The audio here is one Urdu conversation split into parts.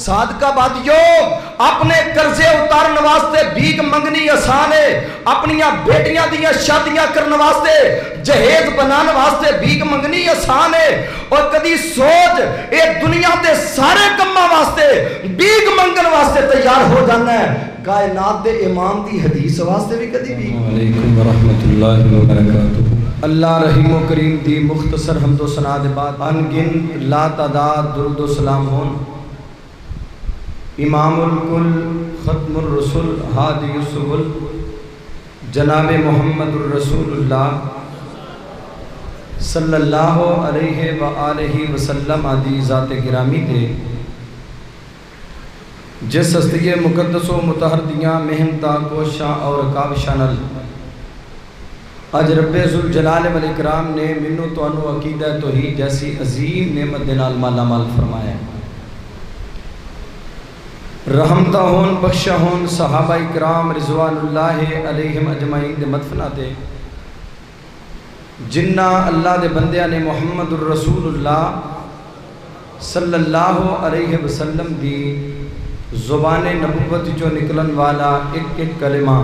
صادقہ بادیو اپنے قرضے اتارن واسطے بھیک منگنی آسان ہے، اپنی بیٹیاں دیاں شادیاں کرن واسطے جہیز بنان واسطے بھیک منگنی آسان ہے، اور کدی سوچ اے دنیا دے سارے کماں واسطے بھیک منگن واسطے تیار ہو جانا ہے، کائنات دے امام دی حدیث واسطے بھی کدی بھی۔ علیکم ورحمۃ اللہ وبرکاتہ۔ اللہ رحیم و کریم دی مختصر حمد و ثنا دے بعد انگن لا تعداد درود و سلام ہون امام الکل ختم الرسل ہادی السبل جناب محمد الرسول اللہ صلی اللہ علیہ وآلہ وسلم آدی ذات گرامی دے جس ہستی مقدس و مطہر دیاں محنتاں کوشاں اور کاوشاں نال اج رب ذوالجلال والاکرام نے منو توانو عقیدہ توحید جیسی عظیم نعمت دے نال مالا مال فرمایا ہے۔ رحمتہ ہون بخشہ ہون صحابہ اکرام رضوان اللہ علیہم اجمعین دے مدفنہ دے جنہ اللہ دے بندیاں نے محمد الرسول اللہ صلی اللہ علیہ وسلم دی زبان نبوت جو نکلن والا ایک ایک کلمہ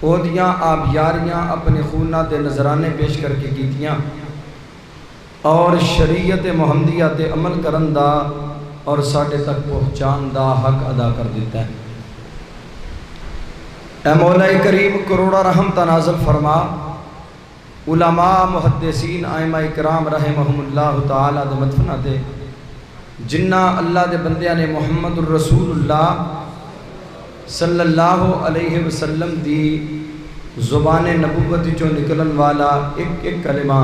او دیاں آبیاریاں اپنے خونہ دے نظرانے پیش کر کے کیتیاں اور شریعت محمدیہ تے عمل کرن دا اور ساڑھے تک پہنچان دا حق ادا کر دیتا ہے۔ اے مولا کریم کروڑا رحمت نازل فرما، علماء محدثین ائمہ اکرام رحمہم اللہ تعالی دے مدفنہ دے جنہ اللہ دے بندیاں نے محمد الرسول اللہ صلی اللہ علیہ وسلم دی زبان نبوت جو نکلن والا ایک ایک کلمہ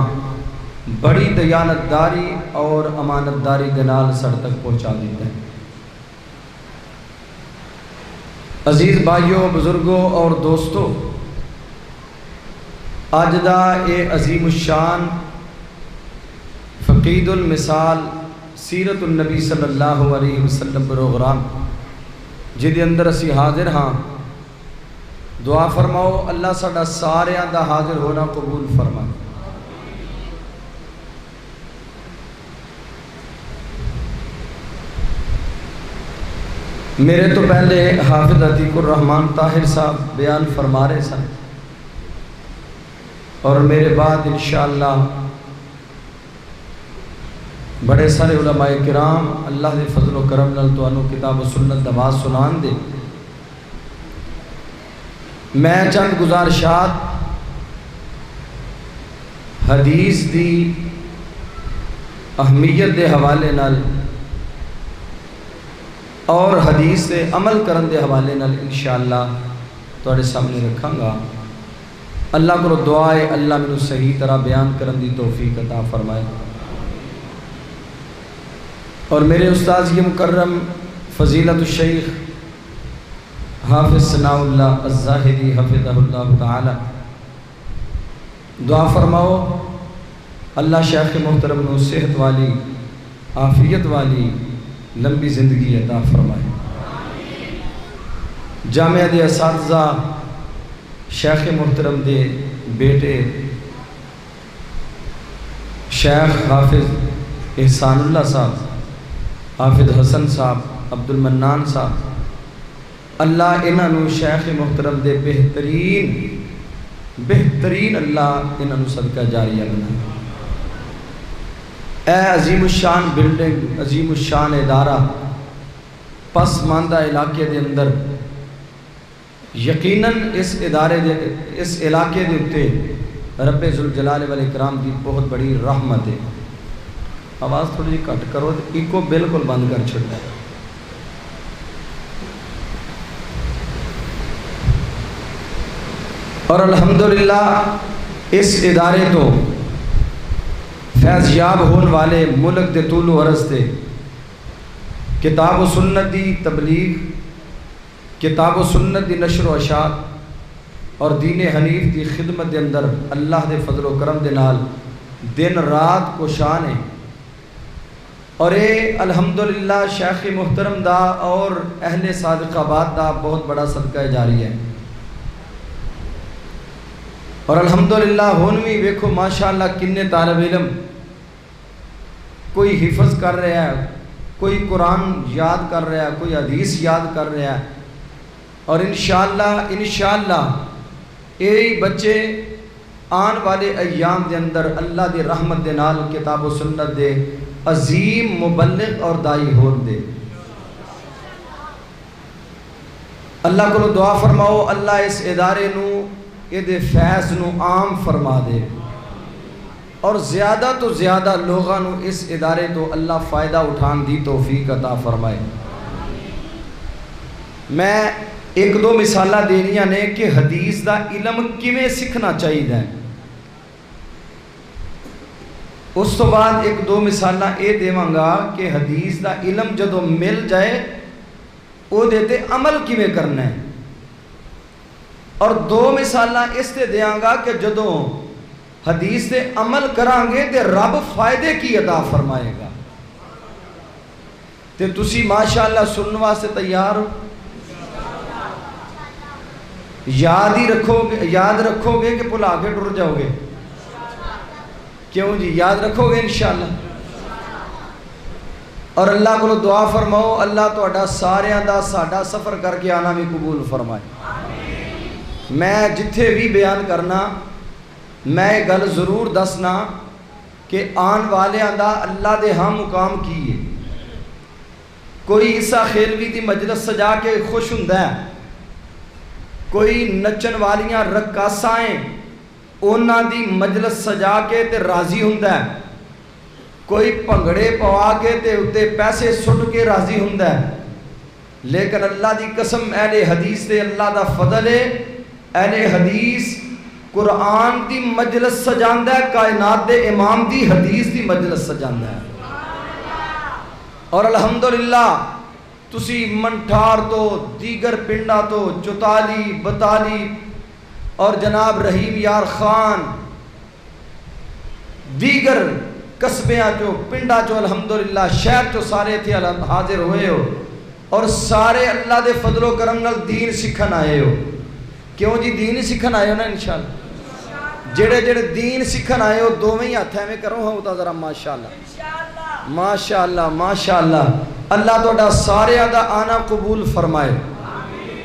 بڑی دیانتداری اور امانتداری دنال سر تک پہنچا دیتا ہے۔ عزیز بھائیوں، بزرگوں اور دوستوں، آج دا اے عظیم الشان فقید المثال سیرت النبی صلی اللہ علیہ وسلم پروگرام جدے اندر اسی حاضر ہاں، دعا فرماؤ اللہ ساڑا ساریاں دا حاضر ہونا قبول فرما۔ میرے تو پہلے حافظ عتیق الرحمن طاہر صاحب بیان فرما رہے سن، اور میرے بعد انشاءاللہ بڑے سارے علماء کرام اللہ دے فضل و کرم نال توانو کتاب و سنت دواز سنان دے۔ میں چند گزارشات حدیث دی اہمیت دے حوالے نال اور حدیث سے عمل کرن دے حوالے نال انشاءاللہ تواڈے سامنے رکھاں گا۔ اللہ کو دعائے اللہ منو صحیح طرح بیان کرن دی توفیق عطا فرمائے، اور میرے استاذ یہ مکرم فضیلت الشیخ حافظ ثناء اللہ الزاہدی حفظہ اللہ تعالی دعا فرماؤ اللہ شیخ محترم نو صحت والی عافیت والی لمبی زندگی عطا فرمائے۔ جامعہ دے اساتذہ شیخ محترم دے بیٹے شیخ حافظ احسان اللہ صاحب، حافظ حسن صاحب، عبد المنان صاحب، اللہ انہاں نو شیخ محترم دے بہترین اللہ انہاں نو صدقہ جاریہ بنا۔ اے عظیم الشان بلڈنگ، عظیم الشان ادارہ، پس ماندہ علاقے دے اندر یقیناً اس ادارے دے اس علاقے دے اتے رب ذوالجلال والاکرام دی بہت بڑی رحمت ہے۔ آواز تھوڑی جی کٹ کرو، ایکو بالکل بند کر چھڑتا ہے۔ اور الحمدللہ اس ادارے تو فیض یاب ہون والے ملک دے طول و عرض دے کتاب و سنت دی تبلیغ، کتاب و سنت دی نشر و اشاعت اور دین حنیف دی خدمت دے اندر اللہ دے فضل و کرم دے نال دن رات کو شان ہے۔ اور اے الحمدللہ شیخ محترم دا اور اہل صادق آباد دا بہت بڑا صدقہ جاری ہے۔ اور الحمدللہ ہونویں ویکھو ماشاءاللہ کنے طالب علم کوئی حفظ کر رہا ہے، کوئی قرآن یاد کر رہا ہے، کوئی حدیث یاد کر رہا ہے، اور انشاءاللہ یہی بچے آن والے ایام دے اندر اللہ دی رحمت دے نال کتاب و سنت دے عظیم مبلغ اور دائی ہون دے۔ اللہ کو دعا فرماؤ اللہ اس ادارے نو یہ دے فیض نو عام فرما دے، اور زیادہ تو زیادہ لوگاں نو اس ادارے تو اللہ فائدہ اٹھان دی توفیق عطا فرمائے۔ میں ایک دو مثالہ دینیاں نے کہ حدیث دا علم کیویں سیکھنا چاہیے، اس تو بعد ایک دو مثالہ اے دیواں گا کہ حدیث دا علم جدو مل جائے وہ دیتے عمل کیویں کرنا ہے، اور دو مثالہ اس تے دیاں گا کہ جدو حدیث دے عمل کران گے تے رب فائدے کی عطا فرمائے گا۔ تے تسی ماشاءاللہ سننے واسطے تیار ہو؟ یاد رکھو گے کہ بھلا کے ٹر جاؤ گے؟ کیوں جی یاد رکھو گے انشاءاللہ؟ اور اللہ کو دعا فرماؤ اللہ تہاڈا ساریاں دا ساڈا سفر کر کے آنا بھی قبول فرمائے۔ میں جتھے بھی بیان کرنا میں گل ضرور دسنا کہ آن والیاں دا اللہ دے ہاں مقام کی ہے۔ کوئی عیسیٰ خیلوی دی مجلس سجا کے خوش ہوندا ہے، کوئی نچن والیاں رقاصائیں انہاں دی مجلس سجا کے تے راضی ہوندا ہے، کوئی پنگڑے پوا کے تے اتے پیسے سٹ کے راضی ہوندا ہے، لیکن اللہ دی قسم اہل حدیث تے اللہ دا فضل ہے، اہل حدیث قرآن دی مجلس سجاندا ہے، کائنات دے امام دی حدیث دی مجلس سجاندا ہے۔ اور الحمدللہ تسی منٹھار تو دیگر پنڈا تو چوتالی بتالی اور جناب رحیم یار خان دیگر قصبیاں چو پنڈا چو الحمدللہ شہر چو سارے تھے حاضر ہوئے ہو، اور سارے اللہ دے فضل و کرم نال دین سکھن آئے ہو۔ کیوں جی دین سکھن آئے ہو نا انشاءاللہ؟ جڑے دین سکھن آئے ہو دوویں ہی ہاتھ میں کرو ہاں ہوتا ذرا ماشاءاللہ ماشاءاللہ ماشاءاللہ۔ اللہ تہاڈا ساریاں دا آنا قبول فرمائے،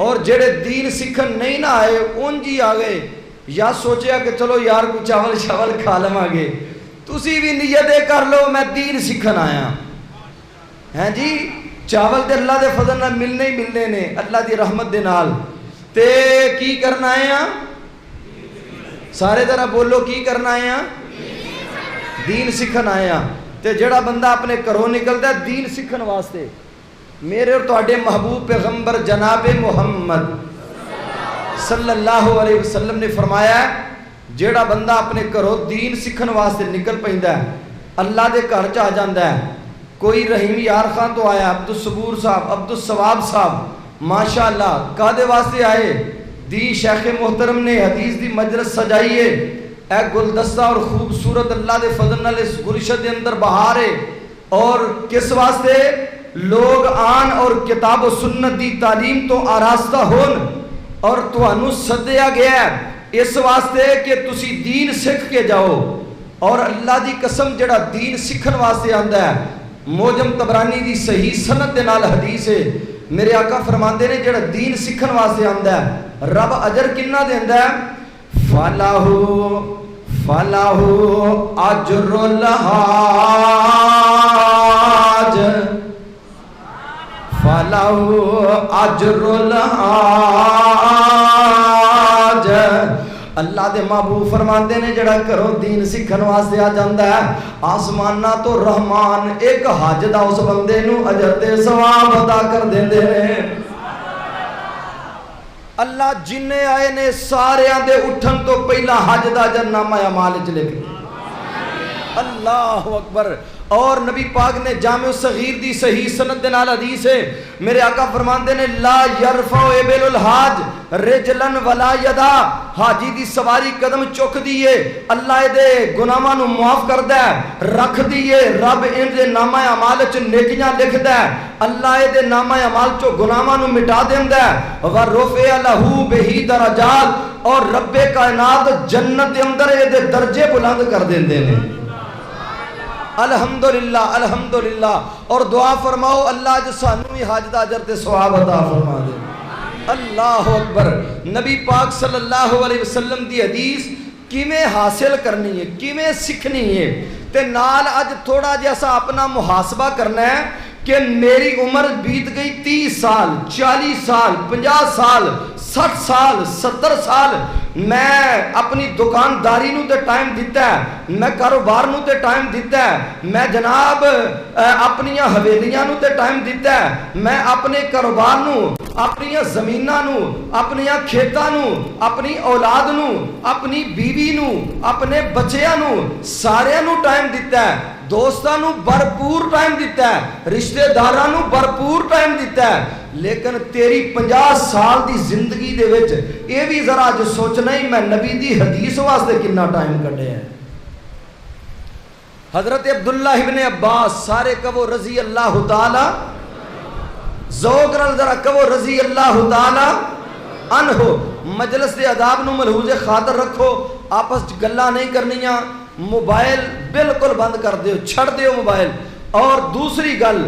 اور جڑے دین سکھن نہیں نہ آئے ان جی آ گئے یا سوچیا کہ چلو یار کو چاول شاول کھا لواں گے، تسی بھی نیتیں کر لو میں دین سکھن آیا ہیں جی۔ چاول تے اللہ دے فضل نال ملنے ہی ملنے نے اللہ دی رحمت دے نال، تے کی کرنا ہے ہاں سارے طرح بولو کی کرنا ہے ہاں دین سکھن آئے ہاں۔ تے جڑا بندہ اپنے گھروں نکلتا ہے دین سکھن واسطے، میرے اور تہاڈے محبوب پیغمبر جناب محمد صلی اللہ علیہ وسلم نے فرمایا ہے جیڑا بندہ اپنے گھروں دین سکھن واسطے نکل پیندا ہے اللہ دے گھر چ آ جاندا ہے۔ کوئی رحیم یار خان تو آیا، عبدالصبور صاحب، عبدالثواب صاحب ماشاءاللہ کادے واسطے آئے؟ دی شیخ محترم نے حدیث دی مجلس سجائی ہے، اے گلدستہ اور خوبصورت اللہ دے فضل نال اس گلشن دے اندر بہار ہے، اور کس واسطے؟ لوگ آن اور کتاب و سنت دی تعلیم تو آراستہ ہون، اور تہانوں سدیا گیا ہے اس واسطے کہ تسی دین سکھ کے جاؤ۔ اور اللہ دی قسم جڑا دین سکھن واسطے آندا ہے، موجم طبرانی دی صحیح سند دے نال حدیث ہے، میرے آقا فرماندے نے جڑا دین سکھن واسطے آندا ہے رب اجر کنا دیندا ہے؟ فَلَهُ أَجْرُ الْحَاجِ فَلَهُ أَجْرُ الْحَاجِ۔ اللہ دے محبوب فرماندے نے جڑا کرو دین سکھن واسطے آ جاندا ہے آسمانہ تو رحمان ایک حج دا اس بندے نو اجر تے ثواب عطا کر دیندے نے۔ اللہ جننے آئے نے سارے دے اٹھن تو پہلا حج دا اجر نامہ اعمال وچ لکھ دے۔ اللہ اکبر۔ اور نبی پاک نے جامع صغیر دی صحیح سند دے نال حدیث ہے، میرے آقا فرماندے نے لا یرفع ابل الحاج رجلن ولا یدا، حاجی دی سواری قدم چک دیئے اللہ دے گناہاں نو معاف کردا ہے، رکھ دیئے رب ان دے نامہ اعمال وچ نیکیاں لکھدا ہے، اللہ دے نامہ اعمال چوں گناہاں نو مٹا دیندا ہے، ورفع لہ بہ درجات، اور رب کائنات جنت دے اندر دے درجے بلند کر دیندے نے۔ الحمدللہ الحمدللہ، اور دعا فرماؤ اللہ جو سانو بھی حج دا اجر تے ثواب عطا فرما دے۔ اللہ اکبر۔ نبی پاک صلی اللہ علیہ وسلم دی حدیث کیویں حاصل کرنی ہے، کیویں سیکھنی ہے، تے نال اج تھوڑا جیسا اپنا محاسبہ کرنا ہے کہ میری عمر بیت گئی 30 سال 40 سال 50 سال 60 سال 70 سال، میں اپنی دکانداری نو تے ٹائم دیتا ہے، میں کاروبار نو تے ٹائم دیتا ہے، میں جناب اپنی حویلیاں نو تے ٹائم دیتا ہے، میں اپنے کاروبار نو، اپنی زمیناں نو، اپنی کھیتاں نو، اپنی اولاد نو، اپنی بیوی نو، اپنے بچیاں نو، سارے نو ٹائم دیتا ہے، دوستاں نو بھرپور ٹائم دیتا ہے، رشتہ داراں نو بھرپور ٹائم دیتا ہے، لیکن تیری 50 سال دی زندگی دے وچ یہ بھی ذرا جو سوچنا ہی میں نبی دی حدیث واسطے کتنا ٹائم کڈیا ہے۔ حضرت عبداللہ ابن عباس، سارے کہو رضی اللہ تعالی، ذوق نال ذرا کہو رضی اللہ تعالی عنہ۔ مجلس دے آداب نو ملحوظ خاطر رکھو، آپس گلاں نہیں کرنیاں، موبائل بالکل بند کر دیو، چھڑ دیو موبائل۔ اور دوسری گل،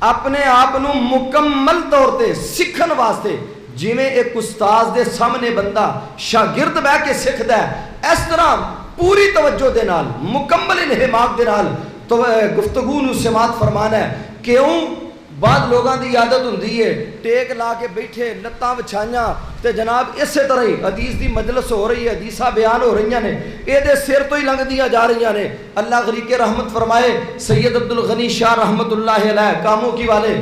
اپنے آپ نو مکمل طور تے سکھن واسطے، جویں ایک استاد دے سامنے بندہ شاگرد بہ کے سکھدا ہے، اس طرح پوری توجہ دے نال، مکمل انہماک دے نال تو گفتگو نو سماعت فرمانا ہے۔ کیوں؟ بعد لوگاں دی عادت ہوندی ہے ٹیک لا کے بیٹھے، لتاں وچھائیاں تے جناب اسی طرح ہی حدیث دی مجلس ہو رہی ہے، حدیثاں بیان ہو رہی نے، اے دے سر تو ہی لنگ دیا جا رہی نے۔ اللہ غریق رحمت فرمائے سید عبدالغنی شاہ رحمت اللہ علیہ کاموں کی والے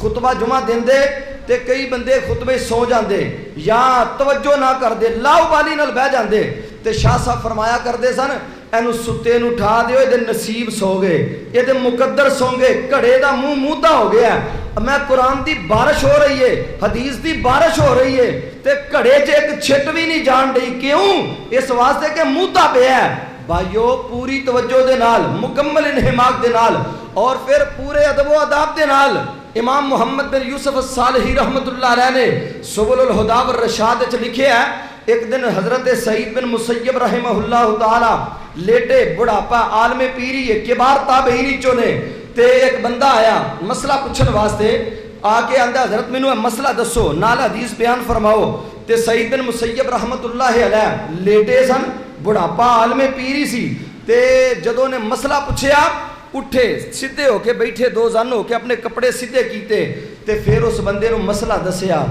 خطبہ جمعہ دین دے تے کئی بندے خطبے سو جاندے یا توجہ نہ کر دے، لاؤبالی نال بہ جاندے، تے شاہ صاحب فرمایا کردے سن اینو ستے نو اٹھا دیو، یہ نصیب سو گئے، یہ مقدر سو گئے، کڑے دا منہ مودا ہو گیا ہے، میں قرآن دی بارش ہو رہی ہے، حدیث دی بارش ہو رہی ہے، تے کڑے چ ایک چھٹ بھی نہیں جان رہی، کیوں؟ اس واسطے کہ مودا پیا ہے۔ بھائیو پوری توجہ دے نال، مکمل انہماک دے نال، اور پھر پورے ادب و آداب دے نال امام محمد بن یوسف الصالحی رحمت اللہ علیہ نے سبل الہدی والرشاد وچ لکھیا ہے، ایک دن حضرت سعید بن مسیب رحمہ اللہ تعالی لیٹے، بڑھاپا، عالم پیری ہے، کبار تابعین چوں نے، تے ایک بندہ آیا مسئلہ پوچھن واسطے، آ کے آندا حضرت مینوں مسئلہ دسو، نال حدیث بیان فرماؤ۔ تے سعید بن مسیب رحمت اللہ علیہ لیٹے سن، بڑھاپا، عالم پیری سی، تے جدوں نے مسئلہ پوچھیا اٹھے، سیدھے ہو کے بیٹھے، دو زن ہو کے اپنے کپڑے سیدھے کیتے، تے پھر اس بندے نو مسئلہ دسیا،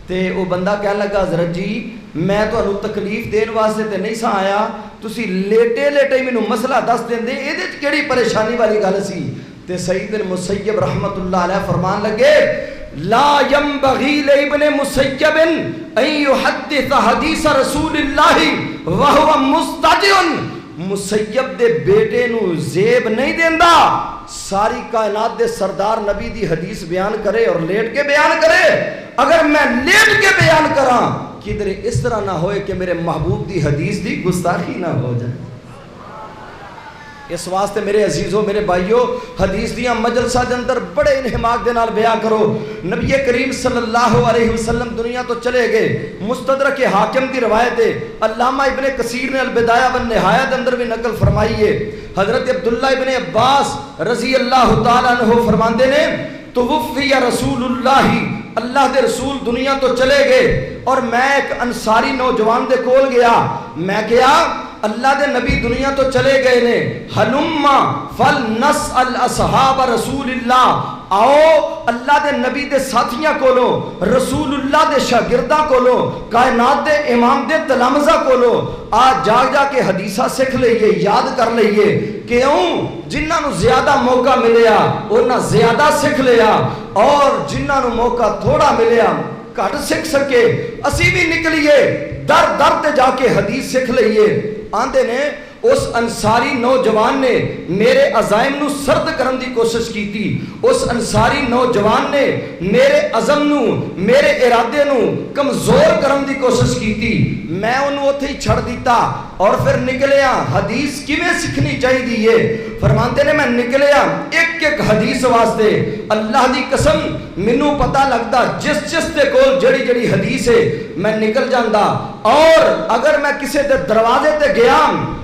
تے وہ بندہ کہنے لگا حضرت جی میں تانوں تکلیف دین واسطے تے نہیں سا آیا، تسی لیٹے لیٹے مینوں مسئلہ دس دیندے، ایدے وچ کیڑی پریشانی والی گل سی؟ تے سعید بن مسیب رحمت اللہ علیہ فرمان لگے لا ينبغي لابن مسیب ان يحدث حدیث رسول اللہ وهو مستجع۔ مسیب دے بیٹے نو زیب نہیں دیندا، ساری کائنات دے سردار نبی دی حدیث بیان کرے اور لیٹ کے بیان کرے، اگر میں لیٹ کے بیان کراں کدھر اس طرح نہ ہوئے کہ میرے محبوب دی حدیث دی گستاخی نہ ہو جائے۔ اس واسطے میرے عزیزوں، میرے بھائیوں، حدیث دیاں مجلساں دے اندر بڑے انہماک دے نال بیان کرو۔ نبی کریم صلی اللہ علیہ وسلم دنیا تو چلے گئے، مستدرک حاکم دی روایت ہے، علامہ ابن کثیر نے البدایہ والنہایہ دے اندر بھی نقل فرمائی ہے، حضرت عبداللہ ابن عباس رضی اللہ تعالیٰ عنہ فرماندے نے توفی رسول اللہ دے رسول دنیا تو چلے گئے، اور میں ایک انصاری نوجوان دے کول گیا، میں کیا اللہ دے نبی دنیا تو چلے گئے نے، ہلما فلنسأل اصحاب رسول اللہ، آؤ اللہ دے نبی دے ساتھیاں کولو، رسول اللہ دے شاگرداں کولو، کائنات دے امام دے تلامذہ کولو آج جا کے حدیثہ سکھ لئیے، یاد کر لئیے، کیوں؟ جنہاں نو زیادہ موقع ملیا انہاں زیادہ سکھ لیا، اور جنہاں نو موقع تھوڑا ملیا گھٹ سکھ سکے، اسی بھی نکلیے در در تے جا کے حدیث سکھ لئیے۔ آندے نے اس انصاری نوجوان نے میرے عزائم نو سرد کرن دی کوشش کی تھی، اس انصاری نوجوان نے میرے عزم نو، میرے ارادے نو کمزور کرن دی کوشش کی تھی، میں انہوں اتھے ہی چھڑ دیتا اور پھر نکلیا حدیث کیویں سکھنی چاہی دیئے۔ فرماندے نے میں نکلیا ایک ایک حدیث واسطے اللہ دی قسم مینوں پتہ لگدا جس دے کول جڑی جڑی حدیث ہے میں نکل جاندا اور اگر میں کسے دے دروازے تے گیا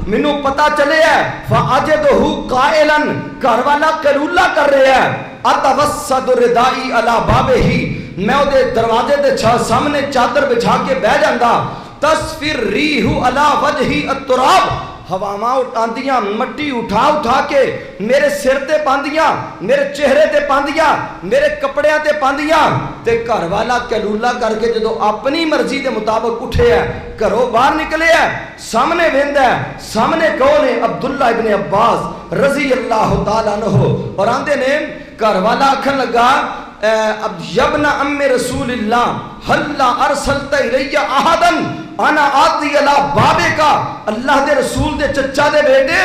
مینوں پتہ چلے ہے فاجدہ قائلا گھر والا قیلولہ کر رہا ہے اتوسد ردائی علی بابہ ہی میں او دے دروازے دے سامنے چادر بچھا کے بیٹھ جاندا تصفر ریح علی وجہی التراب ہواواں اٹھاندیاں مٹی اٹھا کے میرے سر تے پاندیاں میرے چہرے تے پاندیاں میرے کپڑیاں تے پاندیاں تے گھر والا کیلولا کر کے جدو اپنی مرضی دے مطابق اٹھے ہے گھروں باہر نکلے ہے سامنے ویندا ہے سامنے کون ہے عبداللہ ابن عباس رضی اللہ تعالیٰ عنہ اور آندے نے گھر والا آکھن لگا یبن ام رسول اللہ حل ارسلت الیہ احدن انا آتی علی بابے کا اللہ دے رسول دے چچا دے بیٹے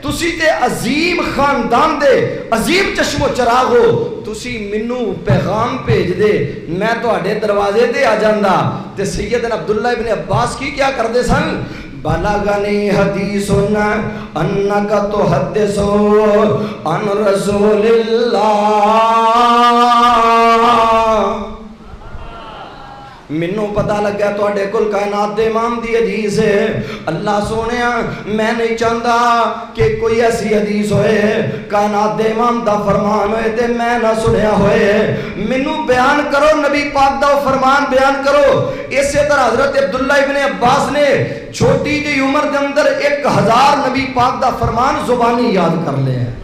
تسی تے عظیم خاندان دے عظیم چشم و چراغ ہو تسی منو پیغام بھیج دے میں تواڈے دروازے تے آ جاندا تے سیدنا عبداللہ ابن عباس کی کیا کردے سن بلغنی حدیثن انکا تحدثو عن رسول اللہ منوں پتہ لگا تواڈے کول کائنات دے امام دی حدیث ہے اللہ سونیا میں نہیں چاہتا کہ کوئی ایسی حدیث ہوئے کائنات دے امام دا فرمان ہوئے تے میں نہ سنیا ہوئے منوں بیان کرو نبی پاک دا فرمان بیان کرو اسی طرح حضرت عبداللہ ابن عباس نے چھوٹی جی عمر دے اندر 1000 نبی پاک دا فرمان زبانی یاد کر لے ہیں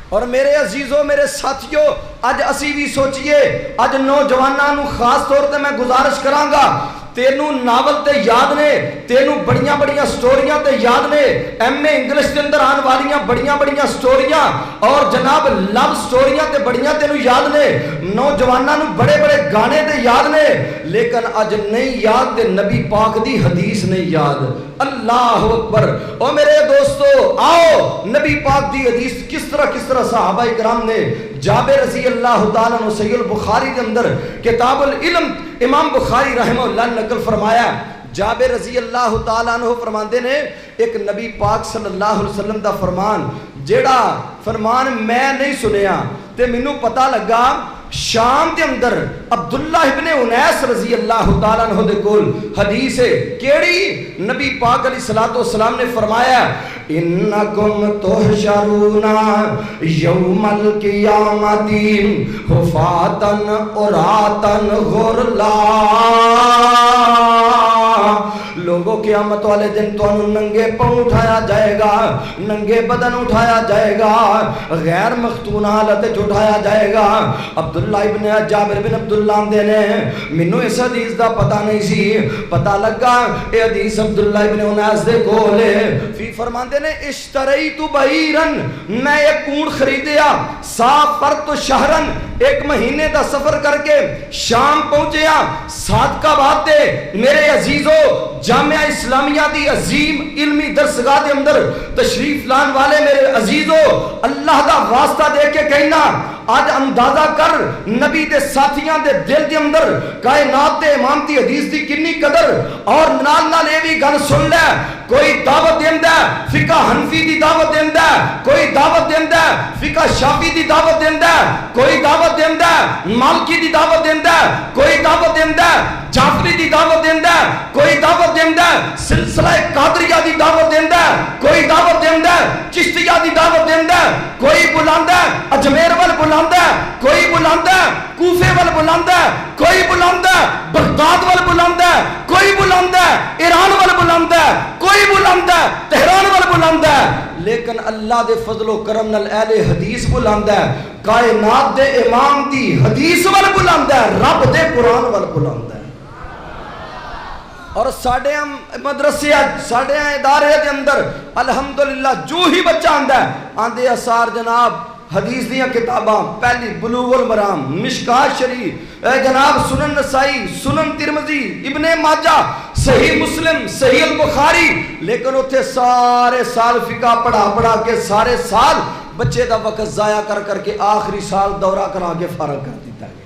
اور میرے عزیزوں میرے ساتھیوں اج اسی بھی سوچئے اج نوجوانوں خاص طور تے میں گزارش کراں گا تینوں ناول تے یاد نے تینوں بڑیاں بڑیاں سٹوریاں تے یاد نے ایم اے انگلش دے اندر آن والیاں بڑیاں بڑیاں سٹوریاں اور جناب لو سٹوریاں تے بڑیاں تینوں یاد نے نوجواناں نوں بڑے بڑے گانے تے یاد نے لیکن اج نہیں یاد تے نبی پاک دی حدیث نہیں یاد اللہ اکبر او میرے دوستو آؤ نبی پاک دی حدیث کس طرح صحابہ کرام نے جابر رضی اللہ تعالیٰ عنہ صحیح البخاری کے اندر کتاب العلم امام بخاری رحمہ اللہ نقل فرمایا جابر رضی اللہ تعالیٰ عنہ فرماندے نے ایک نبی پاک صلی اللہ علیہ وسلم دا فرمان جیڑا فرمان میں نہیں سنیا تے منوں پتہ لگا شام دے اندر عبداللہ ابن انیس رضی اللہ تعالیٰ عنہ دے کول حدیث ہے کیڑی نبی پاک علیہ السلام نے فرمایا انکم تحشرون یوم القیامت حفاتن عراتن غرلا لوگوں قیامت والے دن تو ننگے پاؤں اٹھایا جائے گا ننگے بدن اٹھایا جائے گا غیر مختون حالت اٹھایا جائے گا عبداللہ ابن جابر بن عبداللہ دے نے منوں اس حدیث دا پتہ نہیں سی پتہ لگا اے حدیث عبداللہ ابن انیس دے کولے فی فرماندے نے اشتریت بعیرن میں ایک اونٹ خریدیا سافرت شہرن ایک مہینے دا سفر کر کے شام پہنچیا صادقہ بات ہے میرے عزیزو جامعہ اسلامیہ دی عظیم علمی درسگاہ دے اندر تشریف لان والے میرے عزیزو اللہ دا واسطہ دے کے کہنا آج اندازہ کر نبی دے ساتھیاں دے دل دے اندر کائنات دے امام دی حدیث دی کنی قدر اور نال اے وی گل سن لے کوئی دعوت دیندا ہے فقہ حنفی دی دعوت دیندا ہے کوئی دعوت دیندا ہے فقہ شافعی دی دعوت دیندا ہے کوئی دعوت دیندا ہے مالکی دی دعوت دیندا ہے کوئی دعوت دیندا ہے جعفری دی دعوت دیندا ہے کوئی دعوت دیندا ہے سلسلہ قادریہ دی دعوت دیندا ہے کوئی دعوت دیندا ہے چشتیہ دی دعوت دیندا ہے کوئی بلاندا ہے اجمیر ول بلاندا ہے کوئی بلاندا ہے کوفے ول بلاندا ہے کوئی بلاندا ہے بغداد ول بلاندا ہے کوئی بلاندا ہے ایران ول بلاندا ہے کوئی بلاندا ہے تہران ول بلاندا ہے لیکن اللہ دے فضل و کرم نال اہل حدیث بلاندا ہے کائنات دے امام دی حدیث ول بلاندا ہے رب دے قرآن ول بلاندا ہے اور ساڑھے مدرسے ساڑھے ادارے دے اندر الحمدللہ جو ہی بچہ آندہ ہے آندے اثار جناب حدیث دیاں کتاباں پہلی بلوغ المرام مشکات شریف جناب سنن نسائی سنن ترمذی ابن ماجہ صحیح مسلم صحیح البخاری لیکن اتھے سارے سال فقہ پڑھا کے سارے سال بچے دا وقت ضائع کر کے آخری سال دورہ کرا کے فارغ کر دیتا ہے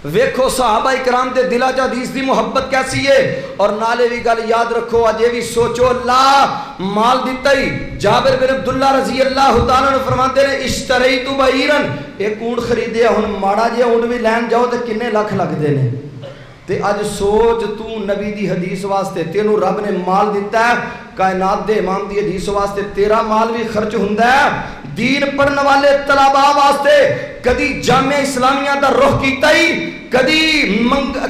ویکھو صحابہ کرام دے دلہ چ حدیث دی محبت کیسی ہے. اور نالے بھی گل یاد رکھو, اج یہ بھی سوچو, اللہ مال دیتا ہی. جابر بن عبداللہ رضی اللہ تعالیٰ عنہ فرماتے ہیں اشتریت بعیرا, ایک اونٹ خریدیا, ہن ماڑا جہا اونٹ بھی لین جاؤ تے کنے لاکھ لگدے نے. تے اج سوچ تو نبی دی حدیث واسطے تینوں رب نے مال دیتا ہے, کائنات دے امام دی حدیث واسطے تیرا مال بھی خرچ ہوندا ہے. دین پڑھن والے طلباء واسطے کدی جامعہ اسلامیہ دا رخ کیتا ہی, کدی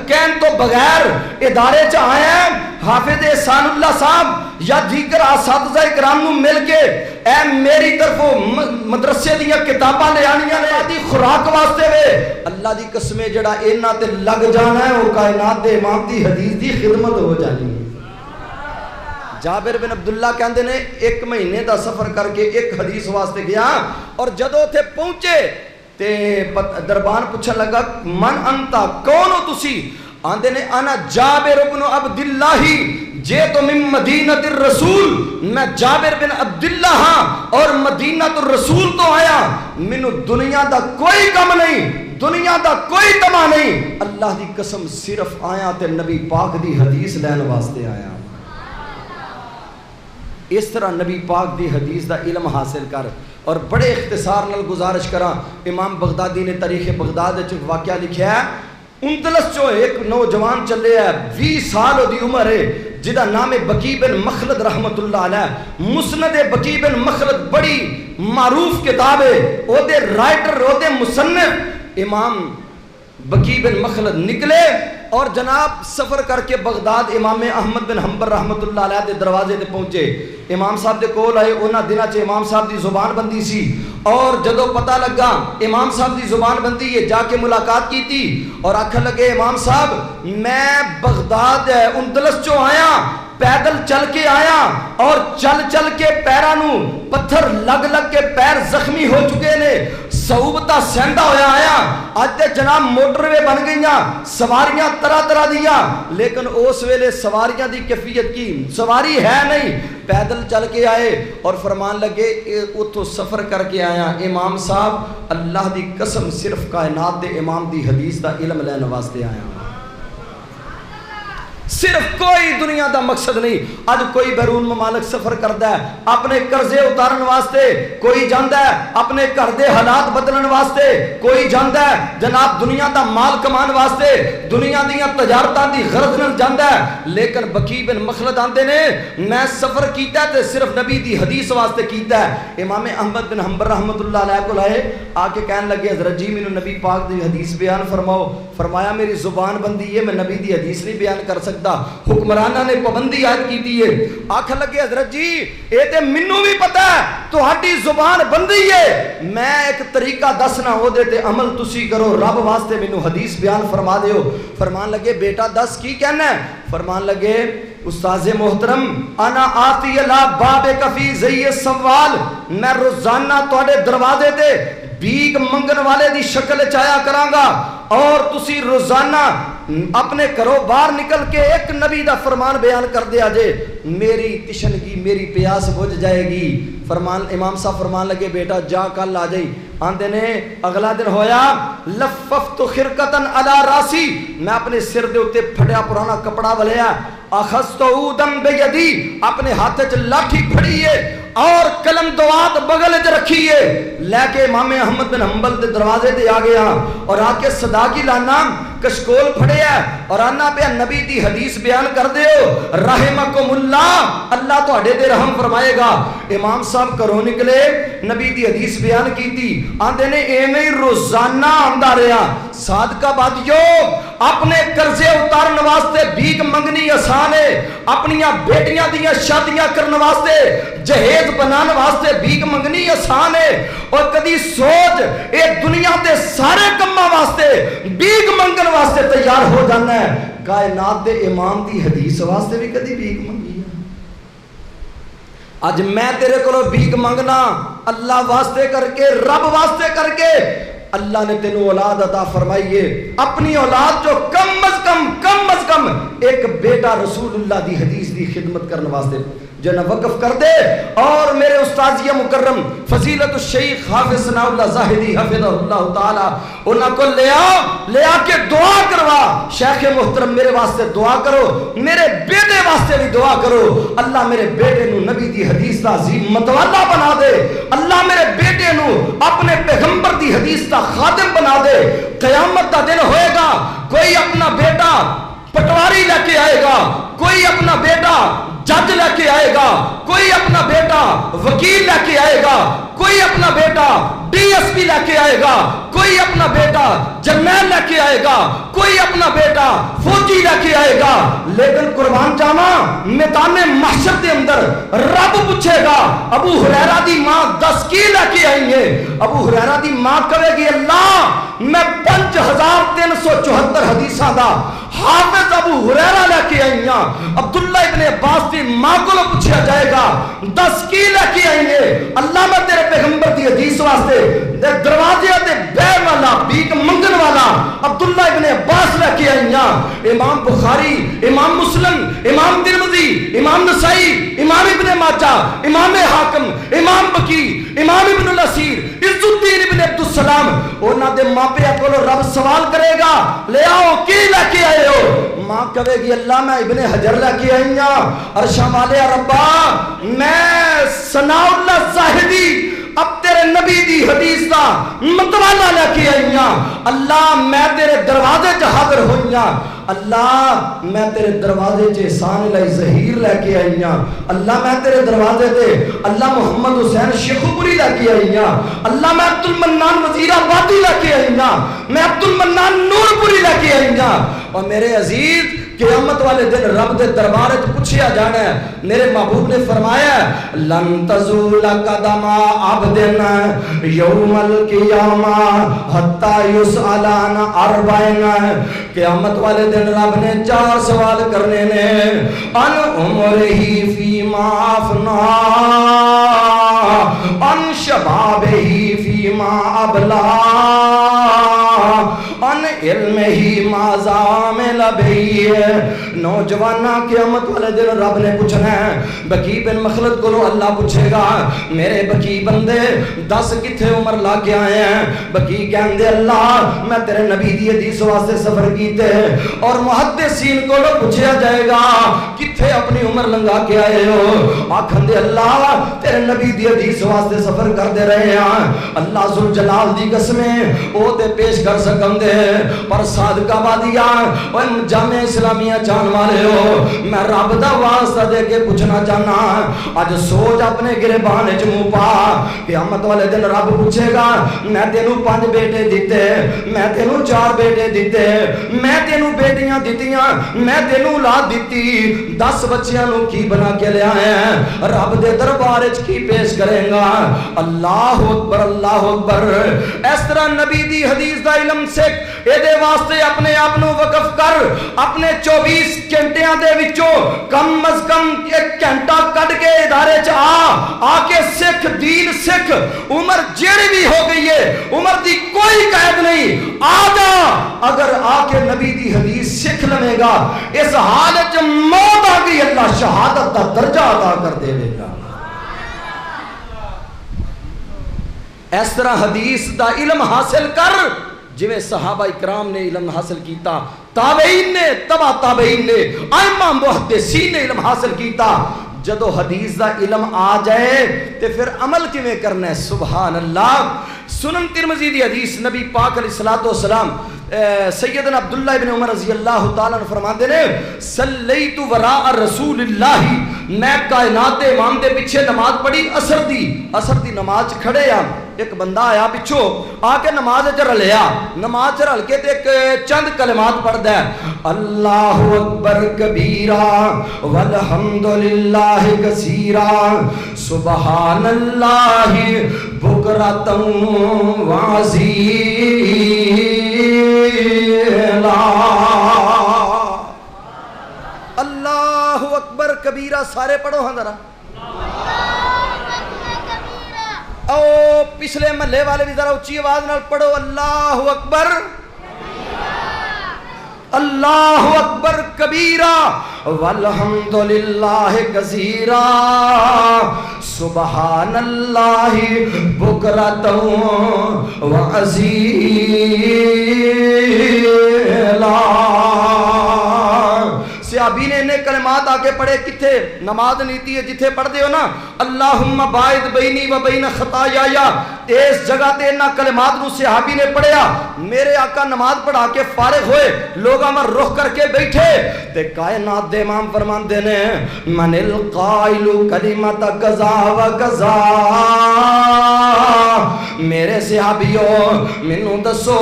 کہن تو بغیر ادارے چ آیا ہے. حافظ احسان اللہ صاحب یا دیگر اساتذہ کرام نو مل کے اے میری طرفوں مدرسے دیاں کتاباں لے آنیاں نے دی خوراک واسطے وے, اللہ دی قسمیں جڑا انہاں تے لگ جانا ہے وہ کائنات دے امام دی حدیث دی خدمت ہو جانی ہے. جابر بن عبداللہ کہندے نے ایک مہینے دا سفر کر کے ایک حدیث واسطے گیا, اور جدوں تے پہنچے تے دربان پوچھن لگا من انتا, کون ہو تسی؟ آندے نے انا جابر بن عبداللہ جیتو من مدینہ الرسول, میں جابر بن عبداللہ ہاں اور مدینہ الرسول تو آیا, مینوں دنیا دا کوئی کم نہیں, دنیا دا کوئی تما نہیں, اللہ دی قسم صرف آیا تے نبی پاک دی حدیث لین واسطے آیا. اس طرح نبی پاک دی حدیث دا علم حاصل کر. اور بڑے اختصار نال گزارش کراں, امام بغدادی نے تاریخ بغداد وچ واقعہ لکھیا ہے. 39 چو ایک نوجوان چلے ہے, 20 سال دی عمر ہے, جدا نام بکی بن مخلد رحمت اللہ علیہ. مسند بکی بن مخلد بڑی معروف کتاب ہے, او دے رائٹر او دے مصنف امام بکی بن مخلد نکلے اور جناب سفر کر کے بغداد امام احمد بن حنبل رحمت اللہ علیہ دے دروازے تے پہنچے. امام صاحب دے کول آئے, انہاں دناں چ امام صاحب دی زبان بندی سی, اور جدو پتہ لگا امام صاحب دی زبان بندی ہے, جا کے ملاقات کی تھی اور آکھن لگے امام صاحب میں بغداد 39 چوں آیا, پیدل چل کے آیا, اور چل چل کے پیرانو پتھر لگ لگ کے پیر زخمی ہو چکے نے, صعوبتہ سہندا ہویا آیا. اج تے جناب موٹر وے بن گئیاں, سواریاں طرح طرح دیاں, لیکن اس ویلے سواریاں دی کیفیت کی, سواری ہے نہیں, پیدل چل کے آئے اور فرمان لگے اتھو سفر کر کے آیا امام صاحب اللہ دی قسم صرف کائنات دے امام دی حدیث دا علم لین واسطے آیا. صرف کوئی دنیا دا مقصد نہیں. اج کوئی بیرون ممالک سفر کردا ہے اپنے قرضے اتارن واسطے, کوئی جاندا ہے اپنے گھر دے حالات بدلن واسطے, کوئی جاندا ہے جناب دنیا دا مال کمان واسطے, دنیا دیاں تجارتاں دی غرض نال جاندا ہے. لیکن بکی بن مخلد آندے نے میں سفر کیتا تے صرف نبی دی حدیث واسطے کیتا ہے. امام احمد بن حنبل رحمت اللہ علیہ کو لائے, آ کے کہن لگے حضرت جی مینوں نبی پاک دی حدیث بیان فرماؤ. فرمایا میری زبان بندی ہے, میں نبی دی حدیث نہیں بیان کر سکتا, حکمرانہ نے پابندی عائد کی دی ہے. آکھن لگے حضرت جی اے تے مینوں بھی پتہ ہے تہاڈی زبان بندی ہے, میں ایک طریقہ دسنا او دے تے عمل تسی کرو, رب واسطے مینوں حدیث بیان فرما دیو. فرمان لگے بیٹا دس کی کہنا ہے؟ فرمان لگے استاذ محترم انا آتی اللہ باب کفی زی سوال, میں روزانہ تواڈے دروازے تے بھیک منگن والے دی شکل چایا کراں گا, اور تسی روزانہ اپنے گھروں باہر نکل کے ایک نبی دا فرمان بیان کر دیا جے, میری تشنگی میری پیاس بجھ جائے گی. فرمان امام صاحب فرمان لگے بیٹا جا کل آ جائی. آندے نے اگلا دن ہویا, لففت خرقتن علی راسی, میں اپنے سر دے اتے پھٹیا پرانا کپڑا ولیا, اخذتو دم بیدی, اپنے ہاتھ چ لاٹھی پھڑی ہے اور قلم دوات بغل چ رکھی ہے, لے کے امام احمد بن حنبل دے دروازے تے آ گیا اور آ کے صدا کی لانا کشکول پھڑے ہے اور آنا پہ نبی دی حدیث بیان کر دیو, رحمکم اللہ, اللہ تو اڈے دے رحم فرمائے گا. امام صاحب کرو نکلے, نبی دی حدیث بیان کی تھی, آندے نے ایویں ہی روزانہ آندا رہا. صادقہ باتیو اپنے قرضے اتارن واسطے بھیک منگنی آسان ہے, اپنیاں بیٹیاں دیاں شادیاں کرن واسطے جہیز بنان واسطے بھیک منگنی آسان ہے, اور کدی سوچ اے دنیا دے سارے کماں واسطے بھیک منگن واسطے تیار ہو جانا ہے, کائنات دے امام دی حدیث واسطے بھی کدی بھیک منگی ہے. اج میں تیرے کو بھیک منگنا اللہ واسطے کر کے, رب واسطے کر کے, اللہ نے تینوں اولاد عطا فرمائیے, اپنی اولاد جو کم از کم امام ایک بیٹا رسول اللہ دی حدیث دی خدمت کرنے واسطے جنہ وقف کر دے، اور میرے استاذیہ مکرم فضیلت الشیخ حافظ ثناء اللہ زاہدی حفظہ اللہ تعالی انہاں کو لے آ کے دعا کروا، شیخ محترم میرے واسطے دعا کرو، میرے بیٹے واسطے بھی دعا کرو، اللہ میرے بیٹے نو نبی دی حدیث دا عظیم متوالا بنا دے، اللہ میرے بیٹے نو اپنے پیغمبر دی حدیث دا خادم بنا دے۔ قیامت دا دن ہوئے گا، کوئی اپنا بیٹا پٹواری لے کے آئے گا، کوئی اپنا بیٹا جج لے کے آئے گا، کوئی اپنا بیٹا وکیل لے کے آئے گا، کوئی اپنا بیٹا ڈی ایس پی لے کے آئے گا، کوئی اپنا بیٹا جرنیل لے کے آئے گا، کوئی اپنا بیٹا فوجی لے کے آئے گا، لیکن قربان جاواں میدان محشر دے اندر رب پوچھے گا ابو ہریرہ دی ماں 10 کی لے کے آئی ہے؟ ابو ہریرہ دی ماں کہے گی اللہ میں 5374 حدیثاں دا حافظ ابو ہریرہ لے کے آئی ہاں۔ عبداللہ ابن عباس دی ماں کو پوچھا جائے گا 10 کی لے کے آئی ہے؟ اللہ میں تیرے پیغمبر دی حدیث واسطے دروازے تے بے والا بھیک منگن والا عبداللہ ابن عباس لے کے آئی ہاں۔ امام بخاری، امام مسلم، امام ترمذی، امام نسائی، امام ابن ماجہ، امام حاکم، امام بکی، امام ابن الاسیر، عز الدین ابن عبد السلام، انہاں دے ماں پیہ کو رب سوال کرے گا لے آؤ کی لے کے آئے ہو؟ ماں کہے گی اللہ میں ابن حجر لے کے آئی ہاں۔ عرشاں والے ربا میں ثناء اللہ زاہدی اب تیرے نبی دی حدیث دا متوالا لے کے آئی ہاں۔ اللہ میں تیرے دروازے چ حاضر ہوئی ہاں، اللہ میں تیرے دروازے چ احسان الہی ظہیر لے کے آئی ہاں، اللہ میں تیرے دروازے تے اللہ محمد حسین شیخوپوری لے کے آئی ہاں، اللہ میں عبد المنان وزیر آبادی لے کے آئی ہاں، میں عبد المنان نورپوری لے کے آئی ہاں۔ اور میرے عزیز قیامت والے دن رب دے دربار وچ پوچھیا جانا ہے، میرے محبوب نے فرمایا لن تزول قدم عبد یوم القیامہ حتی یسأل عن 40، قیامت والے دن رب نے 4 سوال کرنے نے، ان عمرہی فیما افنا، ان شبابہی فیما ابلا، ان علمہی ماذا عمل بہ۔ نوجوانہ قیامت والے دن رب نے پوچھنا ہے، بکی بن مخلد کو اللہ پوچھے گا میرے بکی بندے 10 کتھے عمر لا کے آئے ہیں؟ بکی کہن دے اللہ میں تیرے نبی دی حدیث واسطے سفر کیتے، اور محدثین کو پوچھا جائے گا کتھے اپنی عمر لنگا کے آئے ہو؟ آکھن دے اللہ تیرے نبی دی حدیث واسطے سفر کر دے رہے ہیں۔ اللہ ذوالجلال دی قسمیں او تے پیش کر سکن دے، پر صادقہ وادیا اور جامع اسلامیہ جان والے ہو، میں رب دا واسطہ دے کے پوچھنا چاہنا، آج سوچ اپنے گریبان وچ منہ پا، قیامت والے دن رب پوچھے گا میں تینوں 5 بیٹے دیتے، میں تینوں 4 بیٹے دیتے، میں تینوں بیٹیاں دیتیاں، میں تینوں اولاد دیتی، 10 بچیاں نو کی بنا کے لے آئے ہیں؟ رب دے دربار وچ کی پیش کرے گا؟ اللہ اکبر اللہ اکبر۔ اس طرح نبی دی حدیث دا علم سکھ، اے دے واسطے اپنے آپ نو وقف کر، اپنے 24 گھنٹیاں دے وچوں کم از کم 1 گھنٹہ کٹ کے ادارے چ آ کے سکھ دین سکھ، عمر جیڑی بھی ہو گئی ہے عمر دی کوئی قید نہیں، آ جا، اگر آ کے نبی دی حدیث سکھ لے گا اس حالت موت آ گئی اللہ شہادت دا درجہ عطا کر دے گا۔ اس طرح حدیث دا علم حاصل کر جویں صحابہ اکرام نے علم حاصل کیتا، تابعین نے، تبع تابعین نے، ائمہ محدثین نے علم حاصل کیتا۔ جدو حدیث دا علم آ جائے تے پھر عمل کیویں کرنا ہے؟ سبحان اللہ۔ سنن ترمذی دی حدیث نبی پاک علیہ الصلوۃ والسلام سیدنا عبداللہ ابن عمر رضی اللہ تعالیٰ عنہ فرماتے نے صلیت وراء رسول اللہ، میں کائنات دے امام دے پیچھے نماز پڑھی، اثر دی نماز کھڑے آ، ایک بندہ آیا پچھو آ کے نماز رلیا، نماز رل کے تے ایک چند کلمات پڑھدا ہے، اللہ اکبر کبیرہ والحمدللہ کثیرہ سبحان اللہ بکرۃ وعظیلا۔ اللہ اکبر کبیرہ، سارے پڑھو ہاں ذرا، او پچھلے محلے والے بھی ذرا اونچی آواز نال پڑھو، اللہ اکبر۔ اللہ اکبر کبیرا والحمدللہ کثیرا سبحان اللہ بکرۃ وأصیلا۔ صحابی نے انہیں کلمات آگے پڑھے کتھے نماز نیتی ہے جتھے پڑھ دے ہو نا اللہم باعد بینی و بین خطایا، اس جگہ تے انہاں کلمات نو صحابی نے پڑھیا۔ میرے آقا نماز پڑھا کے فارغ ہوئے، لوگاں میں رخ کر کے بیٹھے تے کائنات دے امام فرماندے نے من القائل کلمت کذا و کذا، میرے صحابیوں مینوں دسو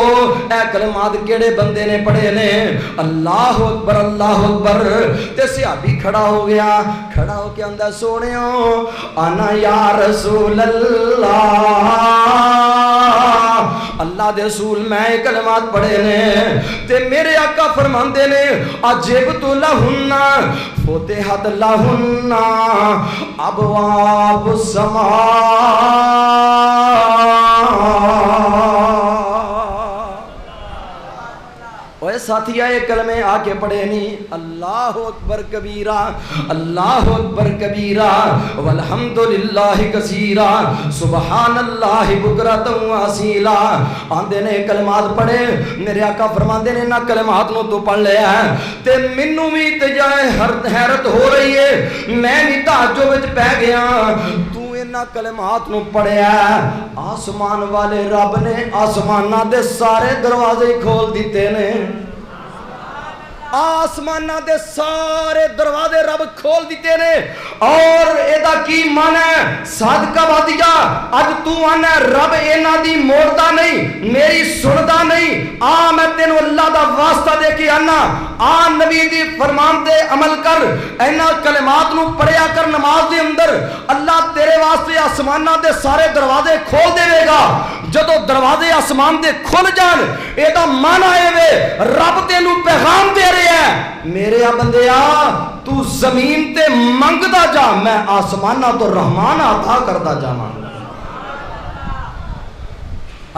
اے کلمات کیڑے بندے نے پڑھے نے؟ اللہ اکبر اللہ اکبر۔ تے صحابی کھڑا ہو گیا، کھڑا ہو کے اندر سونےو انا یا رسول اللہ، اللہ دے رسول میں کلمات پڑھے نے تے میرے آقا فرماندے نے عجبت لہن فتحت لہن ابواب السماء۔ اوے ساتھیا یہ کلمے آ کے پڑھے نہیں؟ اللہ اکبر کبیرہ اللہ اکبر کبیرہ والحمدللہ کثیرہ سبحان اللہ بکرۃ وأصیلا۔ آندے نے کلمات پڑھے، میرے آقا فرماندے نے نہ کلمات نو تو پڑھ لیا ہے تے مینوں بھی تجائے حیرت ہو رہی ہے، میں بھی تعجب وچ پہ گیا، تو انہاں کلمات نو پڑھیا ہے۔ آسمان والے رب نے آسماناں دے سارے دروازے کھول دیتے نے، آسمانہ دے سارے دروازے رب کھول دیتے نے۔ اور ایدہ کی مانا ہے صادقہ بادیا اج تو آنا ہے رب اینا دی موڑدہ نہیں میری سندہ نہیں، میں تینو اللہ دا واسطہ دے کے آنا، نبی دی فرمان دے عمل کر، اینا کلمات نو پڑھیا کر نماز دے اندر، اللہ تیرے واسطے آسمانہ دے سارے دروازے کھول دے گا۔ جدو دروازے آسمان دے کھل جان ایدہ مانا ہے وے رب تینو پیغام دے رہے ہیں میرے بندیا تو زمین تے منگدا جا، میں آسمانہ تو رحمان عطا کردا جاواں۔